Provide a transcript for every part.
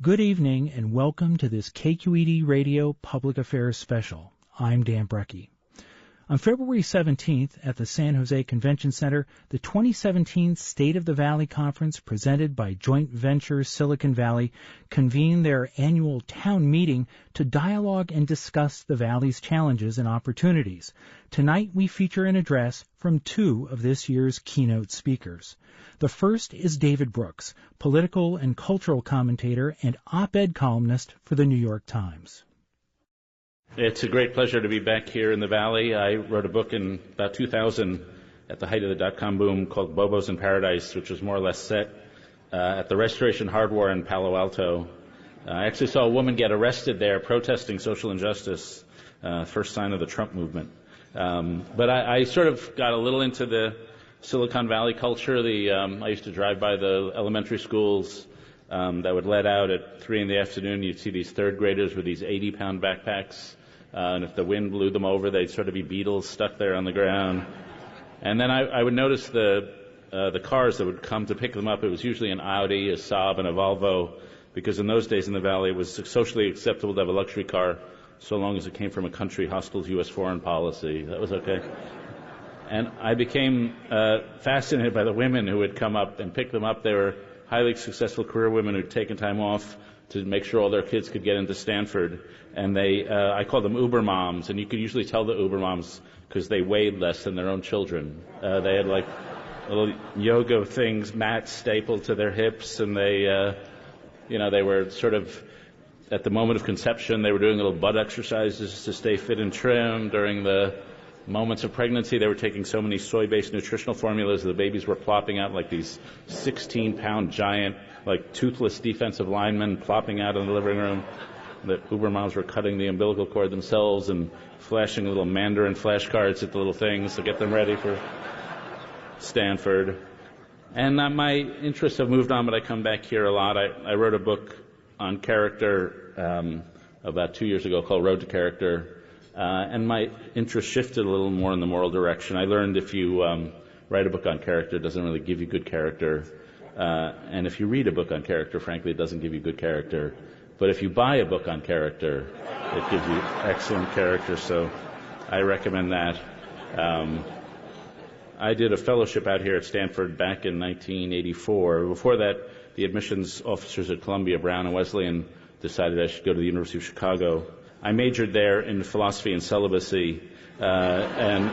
Good evening and welcome to this KQED Radio Public Affairs Special. I'm Dan Brecky. On February 17th at the San Jose Convention Center, the 2017 State of the Valley Conference presented by Joint Ventures Silicon Valley convened their annual town meeting to dialogue and discuss the Valley's challenges and opportunities. Tonight we feature an address from two of this year's keynote speakers. The first is David Brooks, political and cultural commentator and op-ed columnist for the New York Times. It's a great pleasure to be back here in the Valley. I wrote a book in about 2000 at the height of the dot-com boom called Bobos in Paradise, which was more or less set at the Restoration Hardware in Palo Alto. I actually saw a woman get arrested there protesting social injustice, first sign of the Trump movement. But I sort of got a little into the Silicon Valley culture. I used to drive by the elementary schools that would let out at 3 in the afternoon. You'd see these third graders with these 80-pound backpacks. And if the wind blew them over, they'd sort of be beetles stuck there on the ground. And then I would notice the cars that would come to pick them up. It was usually an Audi, a Saab, and a Volvo, because in those days in the Valley it was socially acceptable to have a luxury car so long as it came from a country hostile to U.S. foreign policy. That was okay. And I became fascinated by the women who would come up and pick them up. They were highly successful career women who'd taken time off to make sure all their kids could get into Stanford. And I called them Uber moms, and you could usually tell the Uber moms because they weighed less than their own children. They had like little yoga things, mats stapled to their hips, and they were sort of, at the moment of conception, they were doing little butt exercises to stay fit and trim. During the moments of pregnancy, they were taking so many soy-based nutritional formulas that the babies were plopping out like these 16-pound giant, like toothless defensive linemen plopping out in the living room. The Uber moms were cutting the umbilical cord themselves and flashing little Mandarin flashcards at the little things to get them ready for Stanford. And my interests have moved on, but I come back here a lot. I wrote a book on character about 2 years ago called Road to Character. And my interest shifted a little more in the moral direction. I learned if you write a book on character, it doesn't really give you good character. And if you read a book on character, frankly, it doesn't give you good character. But if you buy a book on character, it gives you excellent character. So I recommend that. I did a fellowship out here at Stanford back in 1984. Before that, the admissions officers at Columbia, Brown and Wesleyan, decided I should go to the University of Chicago. I majored there in philosophy and celibacy, and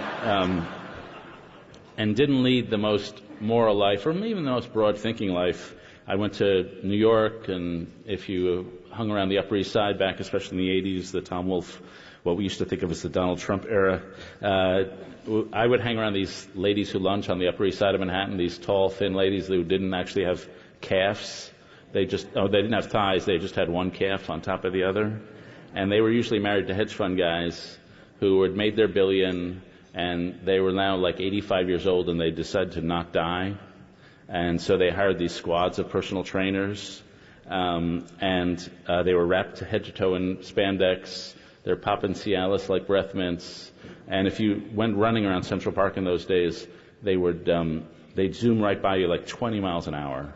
didn't lead the most moral life, or even the most broad-thinking life. I went to New York, and if you hung around the Upper East Side back, especially in the 80s, the Tom Wolfe, what we used to think of as the Donald Trump era, I would hang around these ladies who lunch on the Upper East Side of Manhattan, these tall, thin ladies who didn't actually have calves. They didn't have thighs, they just had one calf on top of the other. And they were usually married to hedge fund guys who had made their billion, and they were now like 85 years old, and they decided to not die. And so they hired these squads of personal trainers, and they were wrapped head to toe in spandex. They're popping Cialis like breath mints. And if you went running around Central Park in those days, they'd zoom right by you like 20 miles an hour.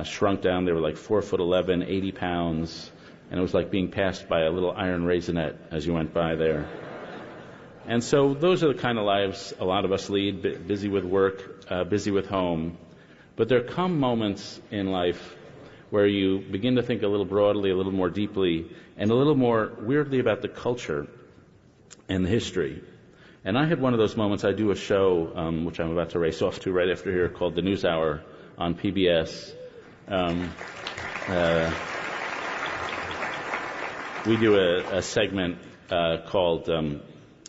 Shrunk down, they were like 4'11", 80 pounds. And it was like being passed by a little iron raisinette as you went by there. And so those are the kind of lives a lot of us lead, busy with work, busy with home. But there come moments in life where you begin to think a little broadly, a little more deeply, and a little more weirdly about the culture and the history. And I had one of those moments. I do a show, which I'm about to race off to right after here, called The News Hour on PBS. We do a segment called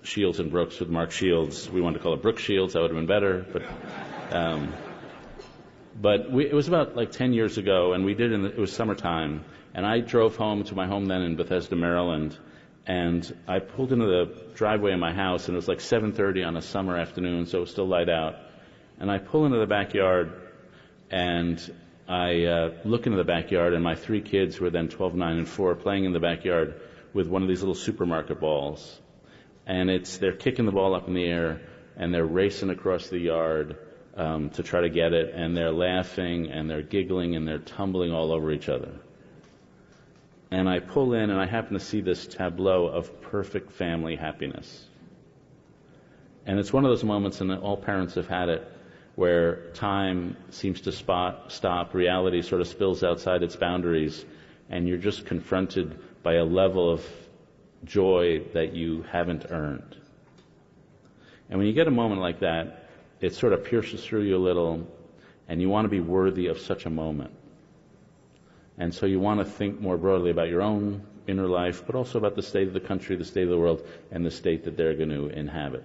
Shields and Brooks with Mark Shields. We wanted to call it Brooks Shields. That would have been better. But it was about like 10 years ago, and it was summertime. And I drove home to my home then in Bethesda, Maryland. And I pulled into the driveway of my house, and it was like 7:30 on a summer afternoon, so it was still light out. And I pull into the backyard, and I look into the backyard, and my 3 kids, who were then 12, 9, and 4, playing in the backyard with one of these little supermarket balls. And they're kicking the ball up in the air, and they're racing across the yard to try to get it, and they're laughing, and they're giggling, and they're tumbling all over each other. And I pull in, and I happen to see this tableau of perfect family happiness. And it's one of those moments, and all parents have had it, where time seems to stop, reality sort of spills outside its boundaries, and you're just confronted by a level of joy that you haven't earned. And when you get a moment like that, it sort of pierces through you a little, and you want to be worthy of such a moment. And so you want to think more broadly about your own inner life, but also about the state of the country, the state of the world, and the state that they're going to inhabit.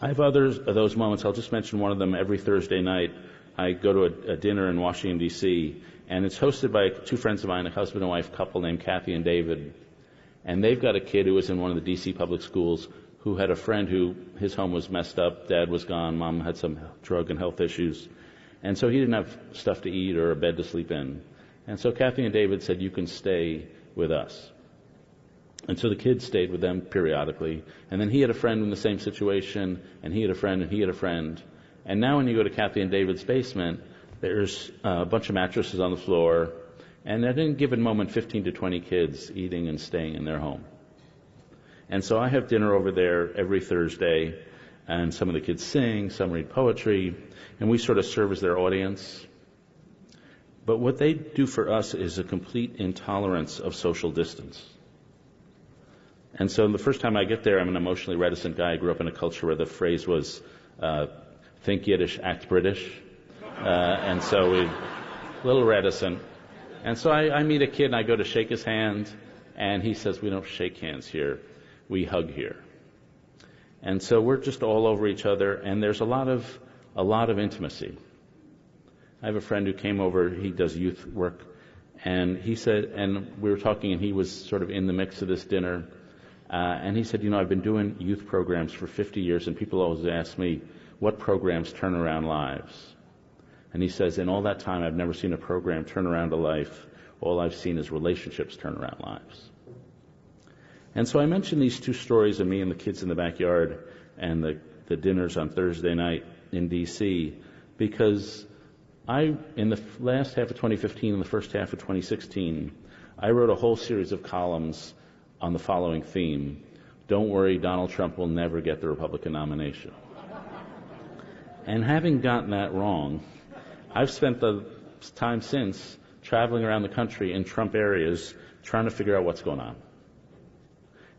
I have others of those moments. I'll just mention one of them. Every Thursday night, I go to a dinner in Washington, D.C., and it's hosted by two friends of mine, a husband and wife couple named Kathy and David. And they've got a kid who was in one of the D.C. public schools who had a friend who his home was messed up, dad was gone, mom had some drug and health issues. And so he didn't have stuff to eat or a bed to sleep in. And so Kathy and David said, you can stay with us. And so the kids stayed with them periodically. And then he had a friend in the same situation, and he had a friend, and he had a friend. And now when you go to Kathy and David's basement, there's a bunch of mattresses on the floor, and at any given moment, 15 to 20 kids eating and staying in their home. And so I have dinner over there every Thursday, and some of the kids sing, some read poetry, and we sort of serve as their audience. But what they do for us is a complete intolerance of social distance. And so the first time I get there, I'm an emotionally reticent guy. I grew up in a culture where the phrase was, think Yiddish, act British. And so we're a little reticent. And so I meet a kid and I go to shake his hand, and he says, we don't shake hands here, we hug here. And so we're just all over each other, and there's a lot of intimacy. I have a friend who came over, he does youth work, and he said, and we were talking, and he was sort of in the mix of this dinner, and he said, I've been doing youth programs for 50 years, and people always ask me, what programs turn around lives? And he says, in all that time, I've never seen a program turn around a life. All I've seen is relationships turn around lives. And so I mentioned these two stories of me and the kids in the backyard and the dinners on Thursday night in D.C. because in the last half of 2015 and the first half of 2016, I wrote a whole series of columns on the following theme. Don't worry, Donald Trump will never get the Republican nomination. And having gotten that wrong, I've spent the time since traveling around the country in Trump areas trying to figure out what's going on.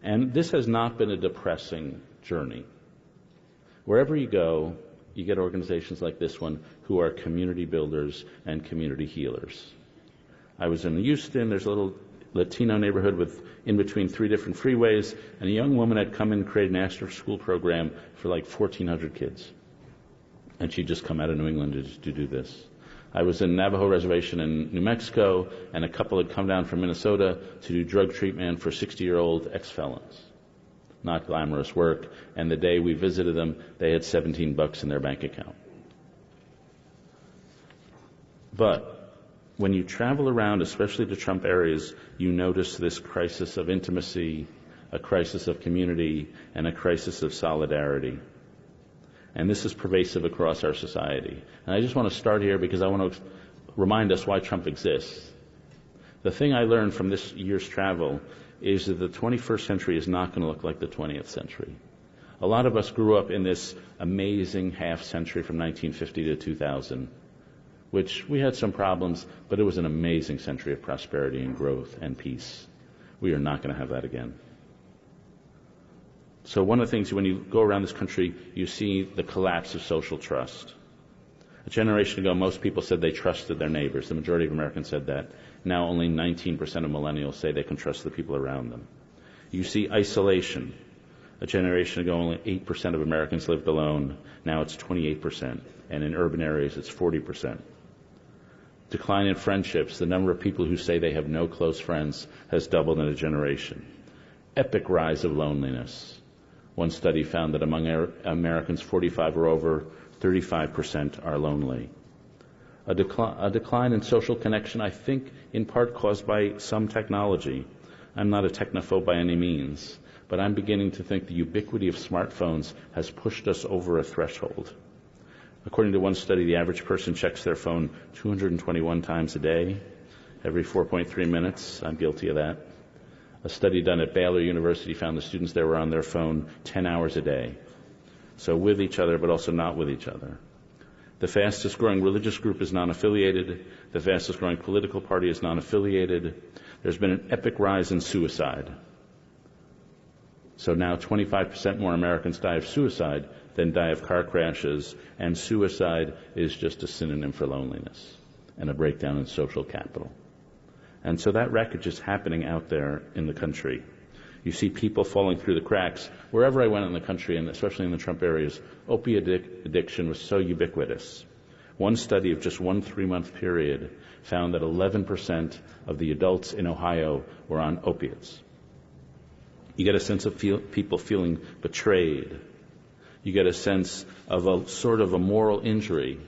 And this has not been a depressing journey. Wherever you go, you get organizations like this one who are community builders and community healers. I was in Houston. There's a little Latino neighborhood with in between 3 different freeways, and a young woman had come in and created an after-school program for like 1,400 kids. And she'd just come out of New England to do this. I was in Navajo Reservation in New Mexico, and a couple had come down from Minnesota to do drug treatment for 60-year-old ex-felons. Not glamorous work, and the day we visited them, they had $17 in their bank account. But when you travel around, especially to Trump areas, you notice this crisis of intimacy, a crisis of community, and a crisis of solidarity. And this is pervasive across our society. And I just want to start here because I want to remind us why Trump exists. The thing I learned from this year's travel is that the 21st century is not going to look like the 20th century. A lot of us grew up in this amazing half century from 1950 to 2000, which we had some problems, but it was an amazing century of prosperity and growth and peace. We are not going to have that again. So one of the things, when you go around this country, you see the collapse of social trust. A generation ago, most people said they trusted their neighbors. The majority of Americans said that. Now only 19% of millennials say they can trust the people around them. You see isolation. A generation ago, only 8% of Americans lived alone. Now it's 28%. And in urban areas, it's 40%. Decline in friendships. The number of people who say they have no close friends has doubled in a generation. Epic rise of loneliness. One study found that among Americans 45 or over, 35% are lonely. A decline in social connection, I think, in part caused by some technology. I'm not a technophobe by any means, but I'm beginning to think the ubiquity of smartphones has pushed us over a threshold. According to one study, the average person checks their phone 221 times a day. every 4.3 minutes. I'm guilty of that. A study done at Baylor University found the students there were on their phone 10 hours a day. So with each other, but also not with each other. The fastest growing religious group is non-affiliated. The fastest growing political party is non-affiliated. There's been an epic rise in suicide. So now 25% more Americans die of suicide than die of car crashes, and suicide is just a synonym for loneliness and a breakdown in social capital. And so that wreckage is happening out there in the country. You see people falling through the cracks. Wherever I went in the country, and especially in the Trump areas, opiate addiction was so ubiquitous. One study of just 1 3-month period found that 11% of the adults in Ohio were on opiates. You get a sense of people feeling betrayed. You get a sense of a sort of a moral injury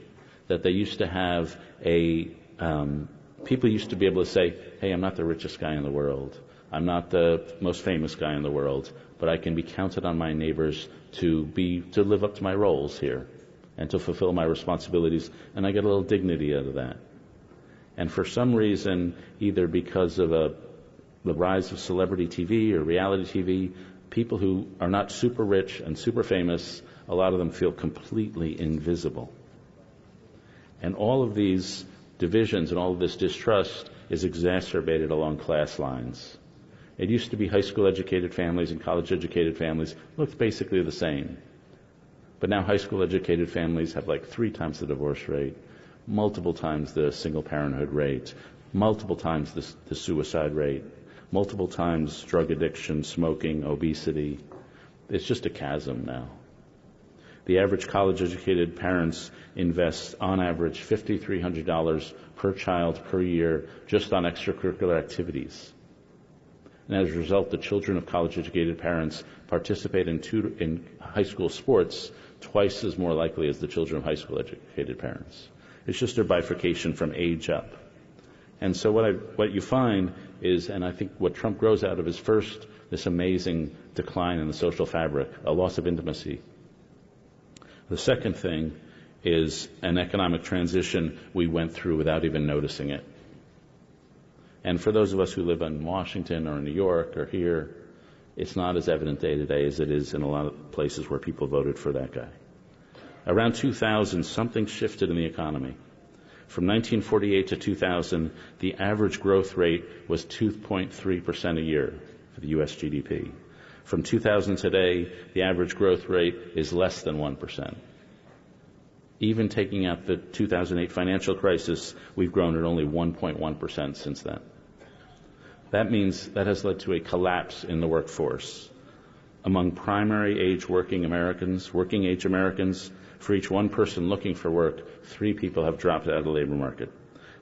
that they used to have people used to be able to say, hey, I'm not the richest guy in the world. I'm not the most famous guy in the world, but I can be counted on my neighbors to live up to my roles here and to fulfill my responsibilities, and I get a little dignity out of that. And for some reason, either because of the rise of celebrity TV or reality TV, people who are not super rich and super famous, a lot of them feel completely invisible. And all of these divisions and all of this distrust is exacerbated along class lines. It used to be high school educated families and college educated families looked basically the same. But now high school educated families have like 3 times the divorce rate, multiple times the single parenthood rate, multiple times the suicide rate, multiple times drug addiction, smoking, obesity. It's just a chasm now. The average college-educated parents invest, on average, $5,300 per child per year just on extracurricular activities. And as a result, the children of college-educated parents participate in high school sports twice as more likely as the children of high school-educated parents. It's just a bifurcation from age up. And so what you find is, and I think what Trump grows out of is first this amazing decline in the social fabric, a loss of intimacy. The second thing is an economic transition we went through without even noticing it. And for those of us who live in Washington or in New York or here, it's not as evident day to day as it is in a lot of places where people voted for that guy. Around 2000, something shifted in the economy. From 1948 to 2000, the average growth rate was 2.3% a year for the U.S. GDP. From 2000 today, the average growth rate is less than 1%. Even taking out the 2008 financial crisis, we've grown at only 1.1% since then. That means that has led to a collapse in the workforce. Among primary age working age Americans, for each one person looking for work, 3 people have dropped out of the labor market.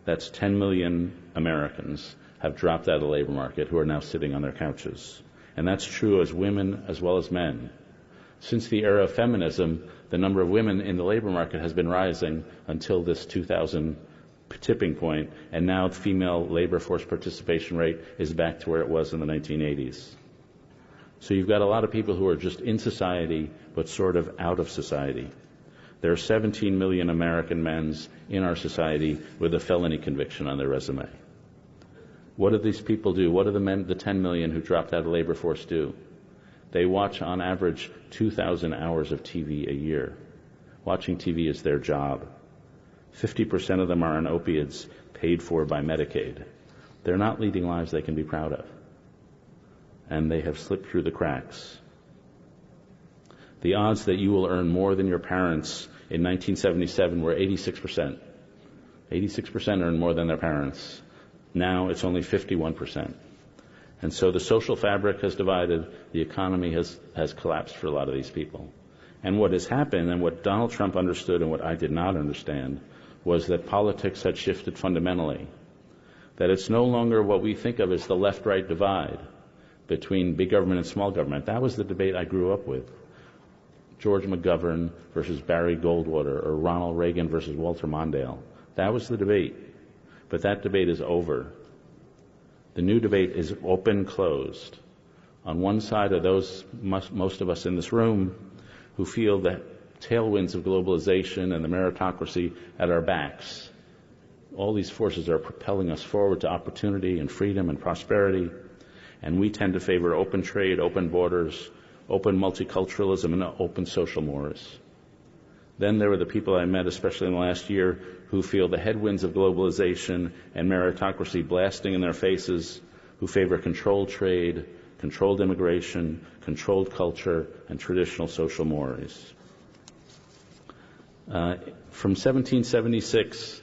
That's 10 million Americans have dropped out of the labor market who are now sitting on their couches. And that's true as women as well as men. Since the era of feminism, the number of women in the labor market has been rising until this 2000 tipping point, and now the female labor force participation rate is back to where it was in the 1980s. So you've got a lot of people who are just in society, but sort of out of society. There are 17 million American men in our society with a felony conviction on their resume. What do these people do? What do the 10 million who dropped out of the labor force do? They watch on average 2,000 hours of TV a year. Watching TV is their job. 50% of them are on opiates paid for by Medicaid. They're not leading lives they can be proud of. And they have slipped through the cracks. The odds that you will earn more than your parents in 1977 were 86%. 86% earned more than their parents. Now it's only 51%. And so the social fabric has divided, the economy has collapsed for a lot of these people. And what has happened, and what Donald Trump understood and what I did not understand, was that politics had shifted fundamentally. That it's no longer what we think of as the left-right divide between big government and small government. That was the debate I grew up with. George McGovern versus Barry Goldwater, or Ronald Reagan versus Walter Mondale. That was the debate. But that debate is over. The new debate is open-closed. On one side are those, most of us in this room, who feel that tailwinds of globalization and the meritocracy at our backs. All these forces are propelling us forward to opportunity and freedom and prosperity, and we tend to favor open trade, open borders, open multiculturalism, and open social mores. Then there were the people I met, especially in the last year, who feel the headwinds of globalization and meritocracy blasting in their faces, who favor controlled trade, controlled immigration, controlled culture, and traditional social mores. From 1776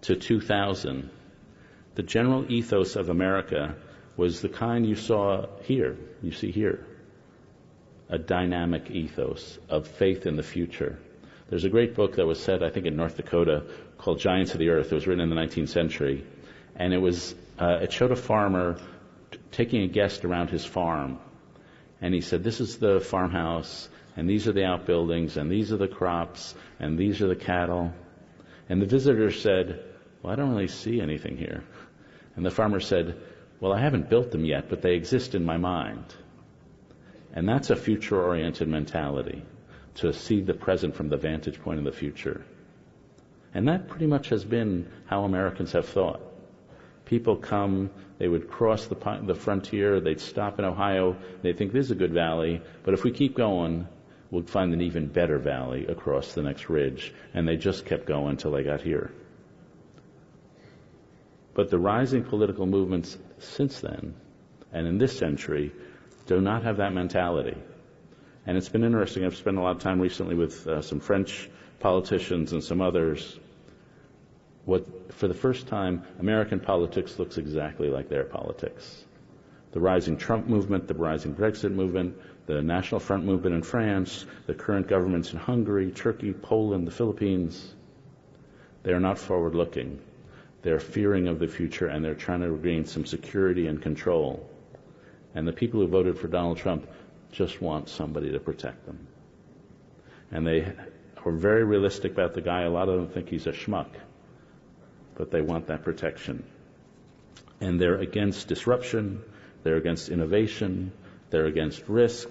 to 2000, the general ethos of America was the kind you see here, a dynamic ethos of faith in the future. There's a great book that was set, I think, in North Dakota called Giants of the Earth. It was written in the 19th century, and it showed a farmer taking a guest around his farm, and he said, this is the farmhouse, and these are the outbuildings, and these are the crops, and these are the cattle. And the visitor said, well, I don't really see anything here. And the farmer said, well, I haven't built them yet, but they exist in my mind. And that's a future-oriented mentality, to see the present from the vantage point of the future. And that pretty much has been how Americans have thought. People come, they would cross the frontier, they'd stop in Ohio, they'd think this is a good valley, but if we keep going, we'll find an even better valley across the next ridge. And they just kept going until they got here. But the rising political movements since then, and in this century, do not have that mentality. And it's been interesting. I've spent a lot of time recently with some French politicians and some others. For the first time, American politics looks exactly like their politics. The rising Trump movement, the rising Brexit movement, the National Front movement in France, the current governments in Hungary, Turkey, Poland, the Philippines, they're not forward-looking. They're fearing of the future, and they're trying to regain some security and control. And the people who voted for Donald Trump just want somebody to protect them. And they are very realistic about the guy. A lot of them think he's a schmuck, but they want that protection. And they're against disruption, they're against innovation, they're against risk,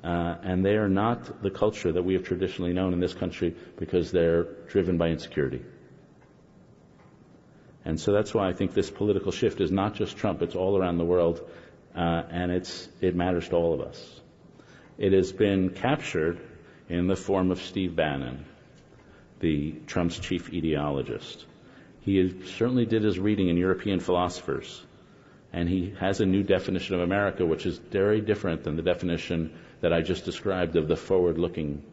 and they are not the culture that we have traditionally known in this country, because they're driven by insecurity. And so that's why I think this political shift is not just Trump, it's all around the world, and it matters to all of us. It has been captured in the form of Steve Bannon, Trump's chief ideologist. He certainly did his reading in European philosophers, and he has a new definition of America, which is very different than the definition that I just described of the forward-looking.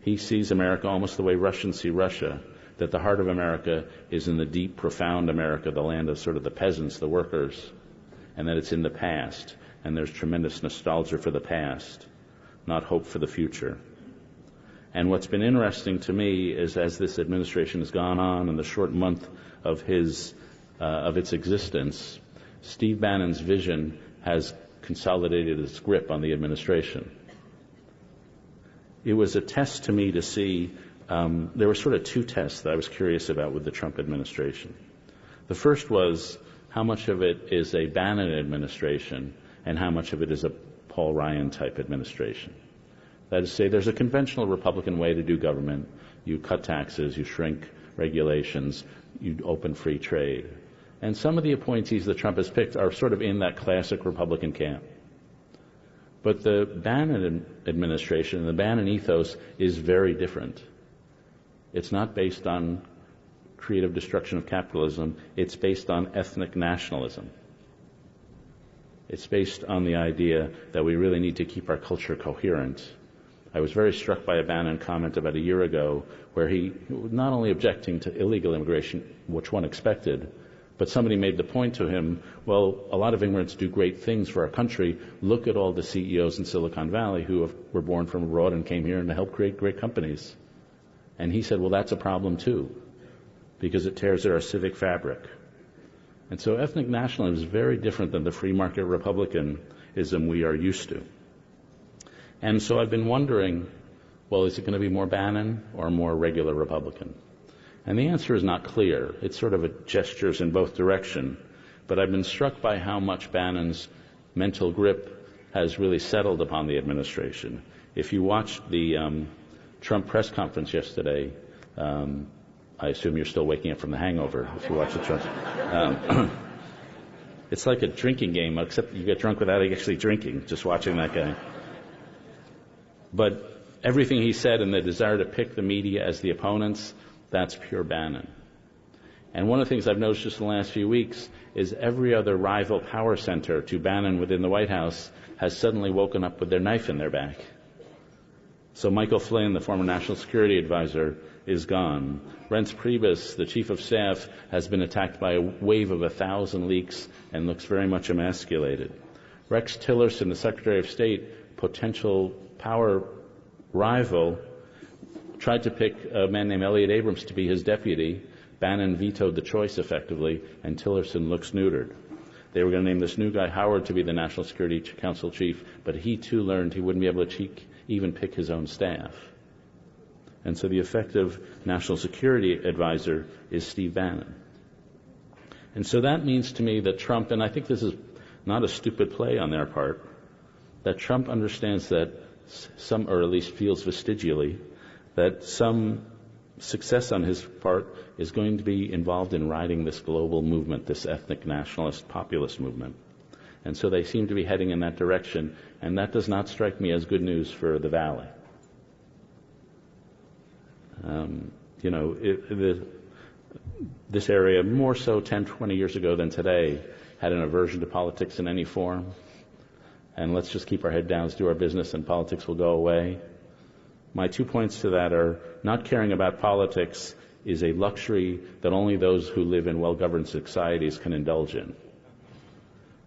He sees America almost the way Russians see Russia, that the heart of America is in the deep, profound America, the land of sort of the peasants, the workers, and that it's in the past, and there's tremendous nostalgia for the past, not hope for the future. And what's been interesting to me is, as this administration has gone on in the short month of its existence, Steve Bannon's vision has consolidated its grip on the administration. It was a test to me to see. There were sort of two tests that I was curious about with the Trump administration. The first was how much of it is a Bannon administration and how much of it is a Paul Ryan type administration. That is to say, there's a conventional Republican way to do government. You cut taxes, you shrink regulations, you open free trade. And some of the appointees that Trump has picked are sort of in that classic Republican camp. But the Bannon administration, the Bannon ethos, is very different. It's not based on creative destruction of capitalism. It's based on ethnic nationalism. It's based on the idea that we really need to keep our culture coherent. I was very struck by a Bannon comment about a year ago where he was not only objecting to illegal immigration, which one expected, but somebody made the point to him, well, a lot of immigrants do great things for our country. Look at all the CEOs in Silicon Valley who were born from abroad and came here and helped create great companies. And he said, well, that's a problem too, because it tears at our civic fabric. And so ethnic nationalism is very different than the free market republicanism we are used to. And so I've been wondering, well, is it going to be more Bannon or more regular Republican? And the answer is not clear. It's sort of a gestures in both directions. But I've been struck by how much Bannon's mental grip has really settled upon the administration. If you watched the Trump press conference yesterday, I assume you're still waking up from the hangover if you watch the Trump. It's like a drinking game, except you get drunk without actually drinking, just watching that guy. But everything he said and the desire to pick the media as the opponents, that's pure Bannon. And one of the things I've noticed just in the last few weeks is every other rival power center to Bannon within the White House has suddenly woken up with their knife in their back. So Michael Flynn, the former National Security Advisor, is gone. Reince Priebus, the Chief of Staff, has been attacked by a wave of 1,000 leaks and looks very much emasculated. Rex Tillerson, the Secretary of State, potential power rival, tried to pick a man named Elliot Abrams to be his deputy. Bannon vetoed the choice effectively, and Tillerson looks neutered. They were going to name this new guy, Howard, to be the National Security Council chief, but he too learned he wouldn't be able to even pick his own staff. And so the effective National Security Advisor is Steve Bannon. And so that means to me that Trump, and I think this is not a stupid play on their part, that Trump understands that some, or at least feels vestigially, that some success on his part is going to be involved in riding this global movement, this ethnic nationalist populist movement. And so they seem to be heading in that direction, and that does not strike me as good news for the Valley. This area, more so 10, 20 years ago than today, had an aversion to politics in any form. And let's just keep our head down, do our business, and politics will go away. My 2 points to that are not caring about politics is a luxury that only those who live in well-governed societies can indulge in.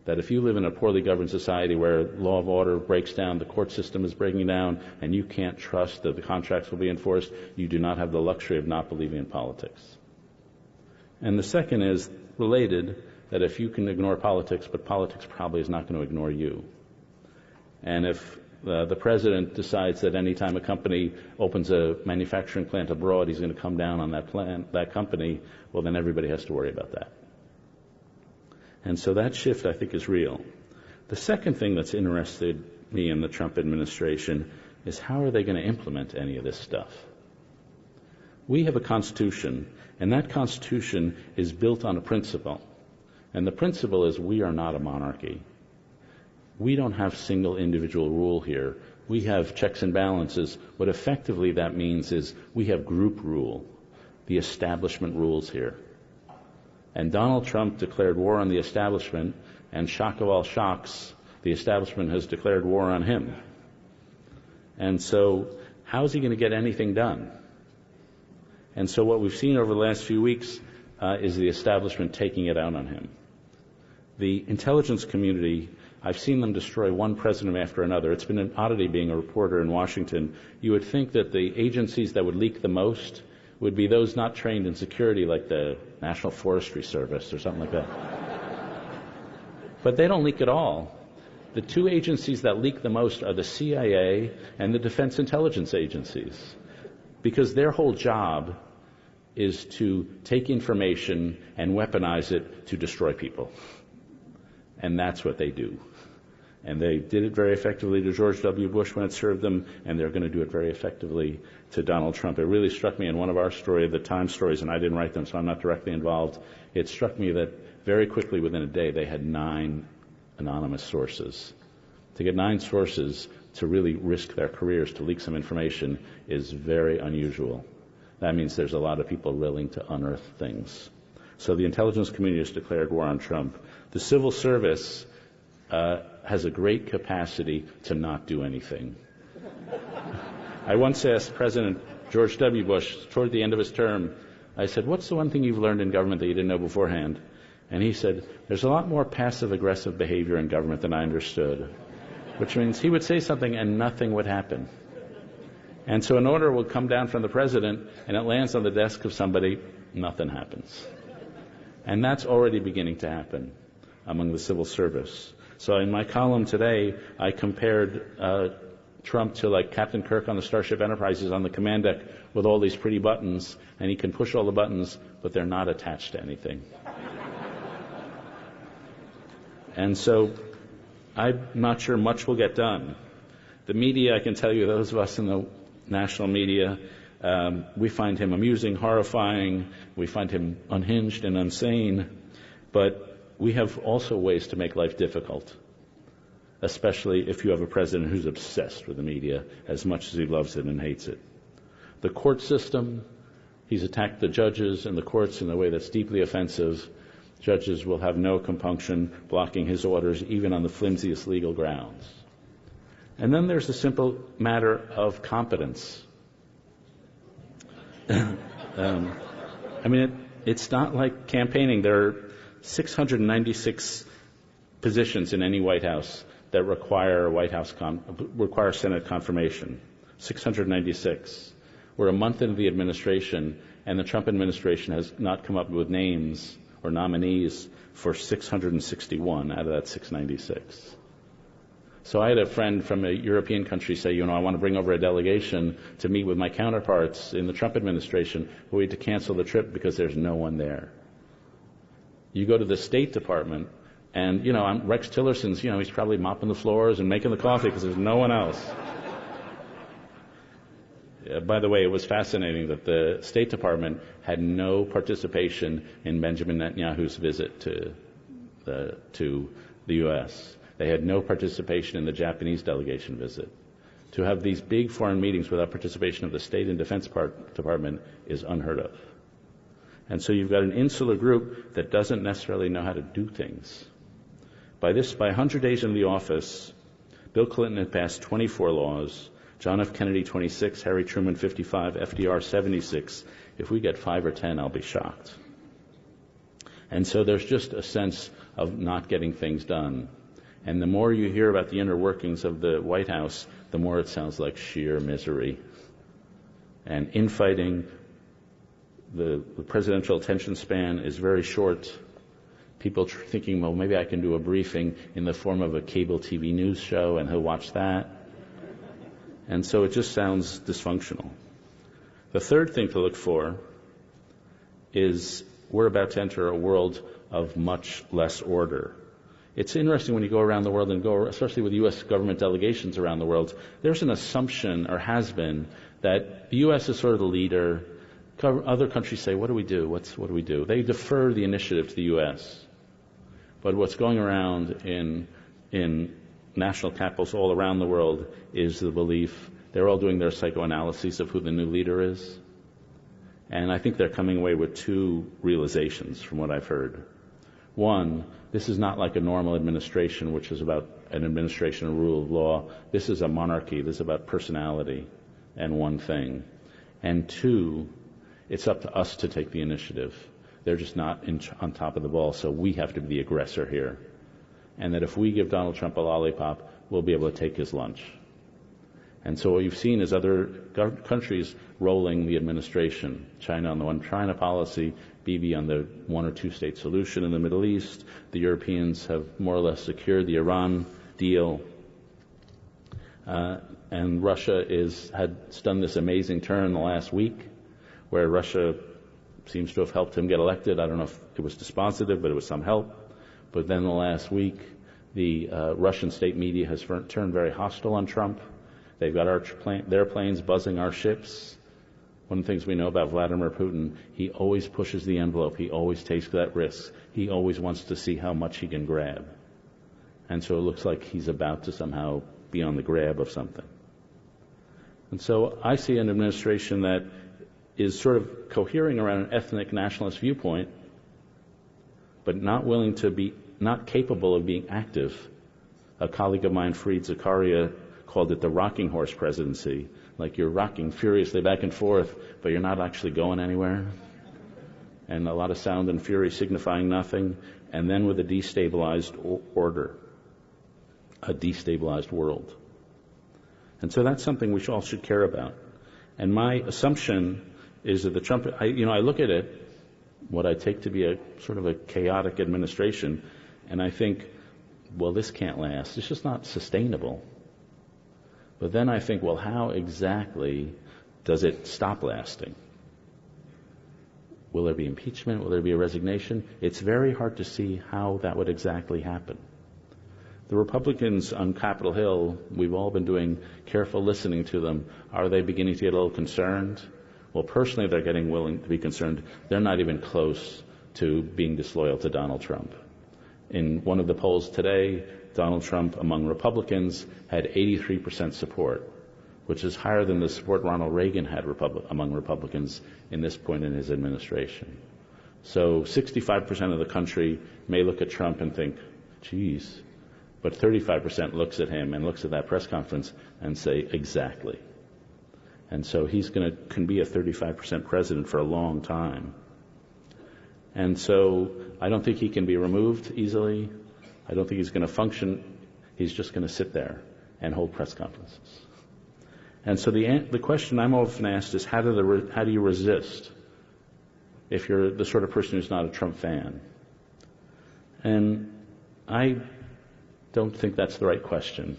That if you live in a poorly governed society where law of order breaks down, the court system is breaking down, and you can't trust that the contracts will be enforced, you do not have the luxury of not believing in politics. And the second is related, that if you can ignore politics, but politics probably is not going to ignore you. And if the president decides that any time a company opens a manufacturing plant abroad, he's going to come down on that company, well, then everybody has to worry about that. And so that shift, I think, is real. The second thing that's interested me in the Trump administration is how are they going to implement any of this stuff? We have a Constitution, and that Constitution is built on a principle. And the principle is we are not a monarchy. We don't have single individual rule here. We have checks and balances. What effectively that means is we have group rule, the establishment rules here. And Donald Trump declared war on the establishment, and shock of all shocks, the establishment has declared war on him. And so how is he going to get anything done? And so what we've seen over the last few weeks is the establishment taking it out on him. The intelligence community, I've seen them destroy one president after another. It's been an oddity being a reporter in Washington. You would think that the agencies that would leak the most would be those not trained in security, like the National Forestry Service or something like that. But they don't leak at all. The two agencies that leak the most are the CIA and the Defense Intelligence Agencies, because their whole job is to take information and weaponize it to destroy people. And that's what they do. And they did it very effectively to George W. Bush when it served them, and they're going to do it very effectively to Donald Trump. It really struck me in one of our the Times stories, and I didn't write them, so I'm not directly involved. It struck me that very quickly, within a day, they had 9 anonymous sources. To get 9 sources to really risk their careers to leak some information is very unusual. That means there's a lot of people willing to unearth things. So the intelligence community has declared war on Trump. The civil service has a great capacity to not do anything. I once asked President George W. Bush, toward the end of his term, I said, what's the one thing you've learned in government that you didn't know beforehand? And he said, there's a lot more passive-aggressive behavior in government than I understood, which means he would say something and nothing would happen. And so an order will come down from the president and it lands on the desk of somebody, nothing happens. And that's already beginning to happen among the civil service. So in my column today, I compared Trump to like Captain Kirk on the Starship Enterprise. He's on the command deck with all these pretty buttons, and he can push all the buttons, but they're not attached to anything. And so I'm not sure much will get done. The media, I can tell you, those of us in the national media, We find him amusing, horrifying. We find him unhinged and insane. But we have also ways to make life difficult, especially if you have a president who's obsessed with the media as much as he loves it and hates it. The court system, he's attacked the judges and the courts in a way that's deeply offensive. Judges will have no compunction blocking his orders, even on the flimsiest legal grounds. And then there's the simple matter of competence. It's not like campaigning. There are 696 positions in any White House that require require Senate confirmation. 696. We're a month into the administration, and the Trump administration has not come up with names or nominees for 661 out of that 696. So I had a friend from a European country say, I want to bring over a delegation to meet with my counterparts in the Trump administration, but we had to cancel the trip because there's no one there. You go to the State Department, and, Rex Tillerson's, he's probably mopping the floors and making the coffee because there's no one else. By the way, it was fascinating that the State Department had no participation in Benjamin Netanyahu's visit to the U.S. They had no participation in the Japanese delegation visit. To have these big foreign meetings without participation of the State and Defense Department is unheard of. And so you've got an insular group that doesn't necessarily know how to do things. By 100 days in the office, Bill Clinton had passed 24 laws, John F. Kennedy 26, Harry Truman 55, FDR 76. If we get 5 or 10, I'll be shocked. And so there's just a sense of not getting things done. And the more you hear about the inner workings of the White House, the more it sounds like sheer misery. And infighting, the presidential attention span is very short. People thinking, well, maybe I can do a briefing in the form of a cable TV news show and he'll watch that. And so it just sounds dysfunctional. The third thing to look for is we're about to enter a world of much less order. It's interesting when you go around the world and especially with U.S. government delegations around the world, there's an assumption, or has been, that the U.S. is sort of the leader. Other countries say, what do we do? What do we do? They defer the initiative to the U.S. But what's going around in national capitals all around the world is the belief they're all doing their psychoanalyses of who the new leader is. And I think they're coming away with two realizations from what I've heard. One, this is not like a normal administration, which is about an administration and rule of law. This is a monarchy. This is about personality and one thing. And two, it's up to us to take the initiative. They're just not on top of the ball, so we have to be the aggressor here. And that if we give Donald Trump a lollipop, we'll be able to take his lunch. And so what you've seen is other countries rolling the administration. China on the one China policy, Bibi on the one or two state solution in the Middle East. The Europeans have more or less secured the Iran deal. And Russia had done this amazing turn in the last week, where Russia seems to have helped him get elected. I don't know if it was dispositive, but it was some help. But then the last week, the Russian state media has turned very hostile on Trump. They've got their planes buzzing our ships. One of the things we know about Vladimir Putin, he always pushes the envelope. He always takes that risk. He always wants to see how much he can grab. And so it looks like he's about to somehow be on the grab of something. And so I see an administration that is sort of cohering around an ethnic nationalist viewpoint, but not capable of being active. A colleague of mine, Fareed Zakaria, called it the rocking horse presidency. Like you're rocking furiously back and forth, but you're not actually going anywhere. And a lot of sound and fury signifying nothing. And then with a destabilized order, a destabilized world. And so that's something we all should care about. And my assumption is that the Trump, I look at it, what I take to be a sort of a chaotic administration, and I think, well, this can't last. It's just not sustainable. But then I think, well, how exactly does it stop lasting? Will there be impeachment? Will there be a resignation? It's very hard to see how that would exactly happen. The Republicans on Capitol Hill, we've all been doing careful listening to them. Are they beginning to get a little concerned? Well, personally, they're getting willing to be concerned. They're not even close to being disloyal to Donald Trump. In one of the polls today, Donald Trump among Republicans had 83% support, which is higher than the support Ronald Reagan had among Republicans in this point in his administration. So 65% of the country may look at Trump and think, geez, but 35% looks at him and looks at that press conference and say, exactly. And so he's can be a 35% president for a long time. And so I don't think he can be removed easily. I don't think he's going to function. He's just going to sit there and hold press conferences. And so the question I'm often asked is, how do you resist if you're the sort of person who's not a Trump fan? And I don't think that's the right question.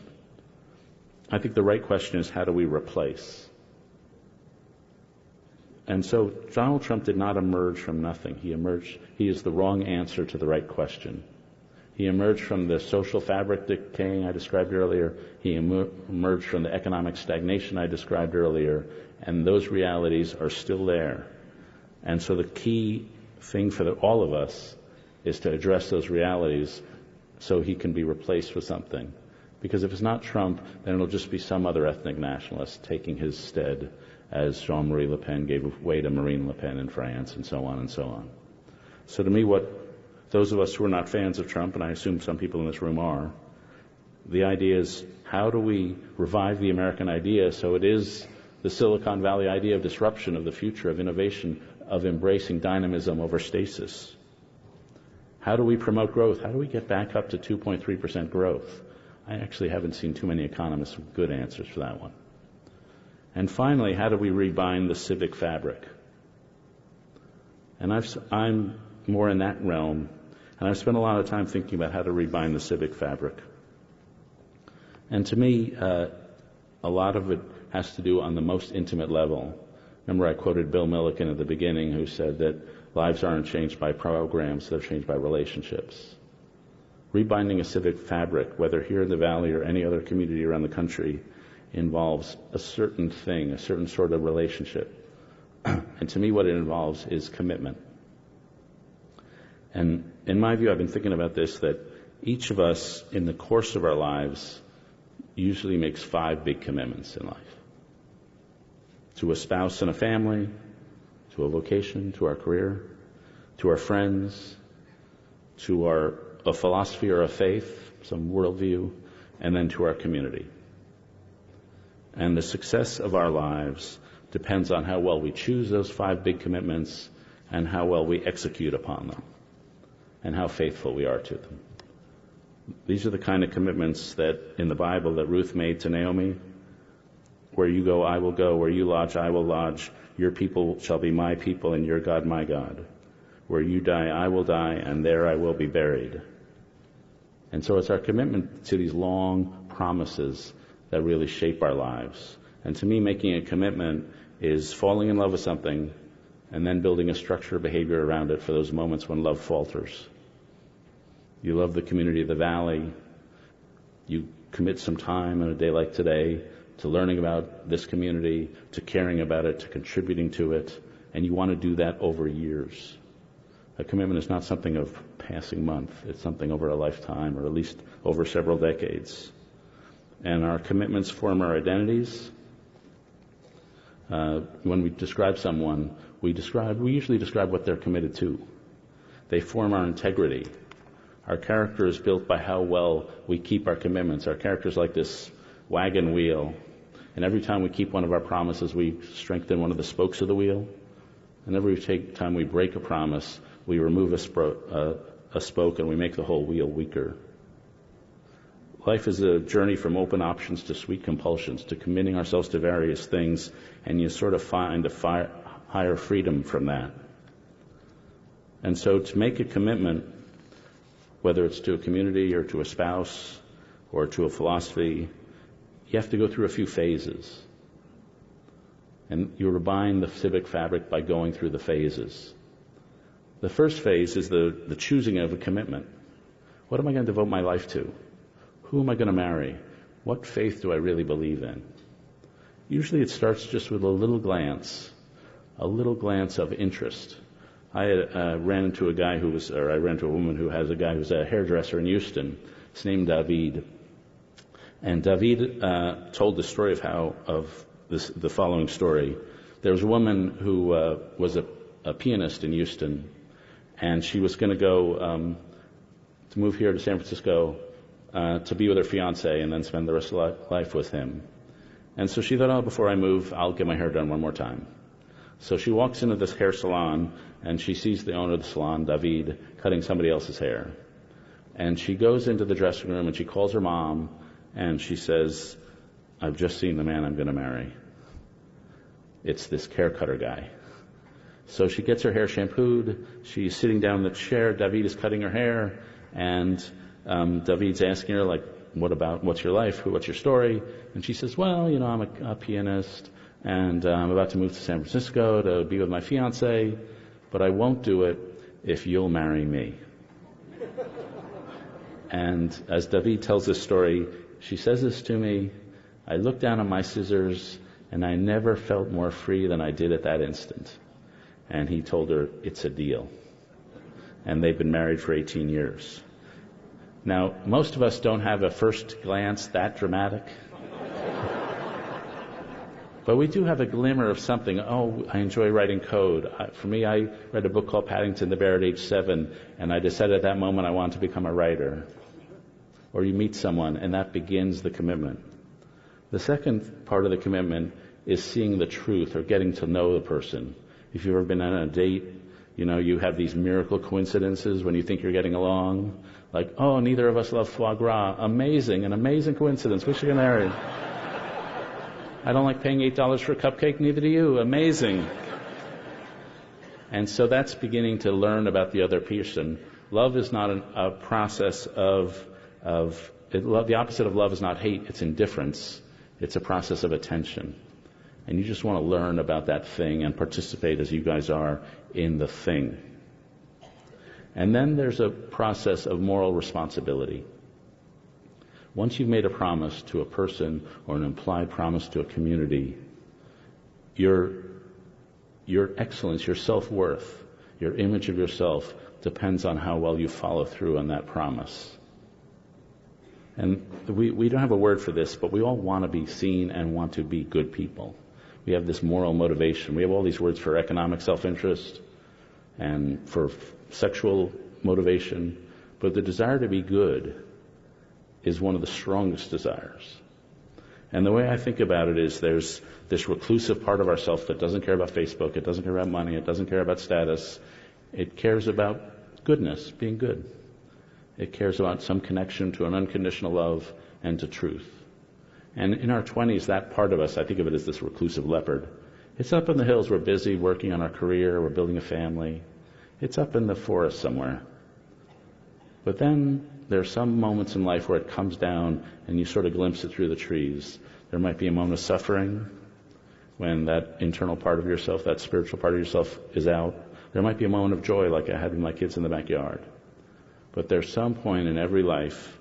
I think the right question is, how do we replace? And so Donald Trump did not emerge from nothing. He is the wrong answer to the right question. He emerged from the social fabric decaying I described earlier. He emerged from the economic stagnation I described earlier. And those realities are still there. And so the key thing for all of us is to address those realities so he can be replaced with something. Because if it's not Trump, then it'll just be some other ethnic nationalist taking his stead, as Jean-Marie Le Pen gave way to Marine Le Pen in France, and so on and so on. So to me, what those of us who are not fans of Trump, and I assume some people in this room are, the idea is, how do we revive the American idea so it is the Silicon Valley idea of disruption, of the future, of innovation, of embracing dynamism over stasis? How do we promote growth? How do we get back up to 2.3% growth? I actually haven't seen too many economists with good answers for that one. And finally, how do we rebind the civic fabric? And I'm more in that realm, and I've spent a lot of time thinking about how to rebind the civic fabric. And to me, a lot of it has to do on the most intimate level. Remember, I quoted Bill Milliken at the beginning, who said that lives aren't changed by programs, they're changed by relationships. Rebinding a civic fabric, whether here in the Valley or any other community around the country, involves a certain thing, a certain sort of relationship. And to me, what it involves is commitment. And in my view, I've been thinking about this, that each of us in the course of our lives usually makes 5 big commitments in life. To a spouse and a family, to a vocation, to our career, to our friends, to a philosophy or a faith, some worldview, and then to our community. And the success of our lives depends on how well we choose those 5 big commitments and how well we execute upon them and how faithful we are to them. These are the kind of commitments that in the Bible that Ruth made to Naomi. Where you go, I will go. Where you lodge, I will lodge. Your people shall be my people and your God my God. Where you die, I will die, and there I will be buried. And so it's our commitment to these long promises that really shape our lives. And to me, making a commitment is falling in love with something and then building a structure of behavior around it for those moments when love falters. You love the community of the Valley. You commit some time on a day like today to learning about this community, to caring about it, to contributing to it, and you want to do that over years. A commitment is not something of passing month. It's something over a lifetime, or at least over several decades. And our commitments form our identities. When we describe someone, we usually describe what they're committed to. They form our integrity. Our character is built by how well we keep our commitments. Our character is like this wagon wheel. And every time we keep one of our promises, we strengthen one of the spokes of the wheel. And every time we break a promise, we remove a spoke and we make the whole wheel weaker. Life is a journey from open options to sweet compulsions, to committing ourselves to various things, and you sort of find a higher freedom from that. And so to make a commitment, whether it's to a community or to a spouse or to a philosophy, you have to go through a few phases. And you rebind the civic fabric by going through the phases. The first phase is the choosing of a commitment. What am I going to devote my life to? Who am I going to marry? What faith do I really believe in? Usually it starts just with a little glance a little glance of interest. I ran into a woman who has a guy who's a hairdresser in Houston. It's named David. And David told the story the following story. There was a woman who was a pianist in Houston, and she was going to go to move here to San Francisco to be with her fiance and then spend the rest of life with him. And so she thought, before I move, I'll get my hair done one more time. So she walks into this hair salon, and she sees the owner of the salon, David, cutting somebody else's hair. And she goes into the dressing room, and she calls her mom, and she says, I've just seen the man I'm going to marry. It's this hair cutter guy. So she gets her hair shampooed. She's sitting down in the chair. David is cutting her hair, and David's asking her, what's your life? What's your story? And she says, well, I'm a pianist, and I'm about to move to San Francisco to be with my fiance, but I won't do it if you'll marry me. And as David tells this story, she says this to me, I looked down at my scissors, and I never felt more free than I did at that instant. And he told her, it's a deal. And they've been married for 18 years. Now, most of us don't have a first glance that dramatic. But we do have a glimmer of something. I enjoy writing code. For me, I read a book called Paddington the Bear at age 7, and I decided at that moment I wanted to become a writer. Or you meet someone, and that begins the commitment. The second part of the commitment is seeing the truth or getting to know the person. If you've ever been on a date, you have these miracle coincidences when you think you're getting along. Like, neither of us love foie gras. Amazing, an amazing coincidence. We should get married. I don't like paying $8 for a cupcake, neither do you. Amazing. And so that's beginning to learn about the other person. Love is not a process the opposite of love is not hate, it's indifference. It's a process of attention. And you just want to learn about that thing and participate as you guys are in the thing. And then there's a process of moral responsibility. Once you've made a promise to a person or an implied promise to a community, your excellence, your self-worth, your image of yourself depends on how well you follow through on that promise. And we don't have a word for this, but we all want to be seen and want to be good people. We have this moral motivation. We have all these words for economic self-interest and for sexual motivation, but the desire to be good is one of the strongest desires. And the way I think about it is there's this reclusive part of ourself that doesn't care about Facebook, it doesn't care about money, it doesn't care about status. It cares about goodness, being good. It cares about some connection to an unconditional love and to truth. And in our 20s, that part of us, I think of it as this reclusive leopard. It's up in the hills, we're busy working on our career, we're building a family. It's up in the forest somewhere. But then there are some moments in life where it comes down and you sort of glimpse it through the trees. There might be a moment of suffering when that internal part of yourself, that spiritual part of yourself is out. There might be a moment of joy like I had with my kids in the backyard. But there's some point in every life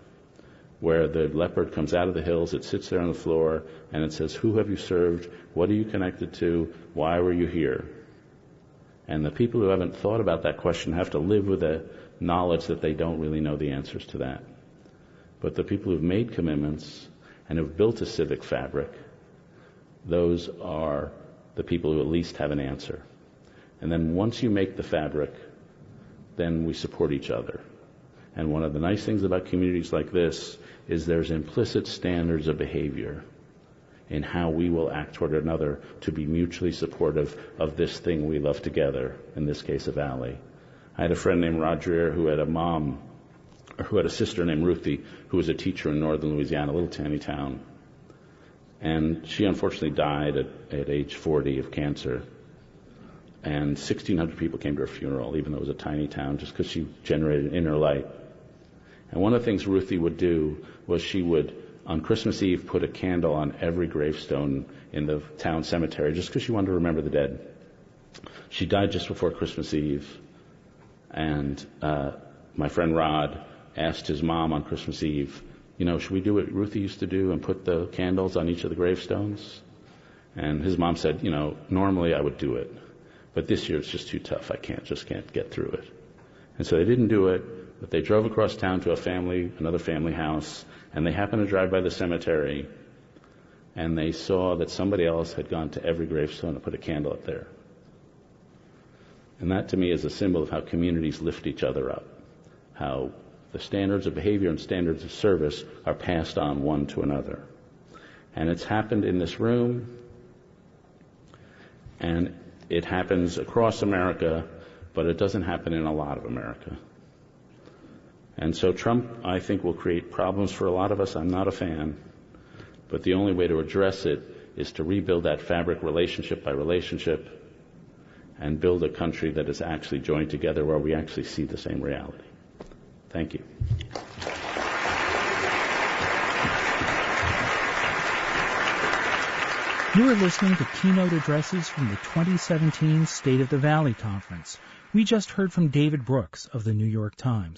where the leopard comes out of the hills, it sits there on the floor, and it says, who have you served? What are you connected to? Why were you here? And the people who haven't thought about that question have to live with the knowledge that they don't really know the answers to that. But the people who've made commitments and have built a civic fabric, those are the people who at least have an answer. And then once you make the fabric, then we support each other. And one of the nice things about communities like this is there's implicit standards of behavior in how we will act toward another to be mutually supportive of this thing we love together, in this case, a valley. I had a friend named Roger who had a sister named Ruthie, who was a teacher in northern Louisiana, a little tiny town. And she unfortunately died at age 40 of cancer. And 1,600 people came to her funeral, even though it was a tiny town, just because she generated inner light. And one of the things Ruthie would do was she would, on Christmas Eve, put a candle on every gravestone in the town cemetery, just because she wanted to remember the dead. She died just before Christmas Eve. And my friend Rod asked his mom on Christmas Eve, should we do what Ruthie used to do and put the candles on each of the gravestones? And his mom said, normally I would do it. But this year it's just too tough. I just can't get through it. And so they didn't do it, but they drove across town to another family house, and they happened to drive by the cemetery, and they saw that somebody else had gone to every gravestone and put a candle up there. And that to me is a symbol of how communities lift each other up, how the standards of behavior and standards of service are passed on one to another. And it's happened in this room, and it happens across America, but it doesn't happen in a lot of America. And so Trump, I think, will create problems for a lot of us. I'm not a fan. But the only way to address it is to rebuild that fabric relationship by relationship and build a country that is actually joined together where we actually see the same reality. Thank you. You are listening to keynote addresses from the 2017 State of the Valley Conference. We just heard from David Brooks of the New York Times.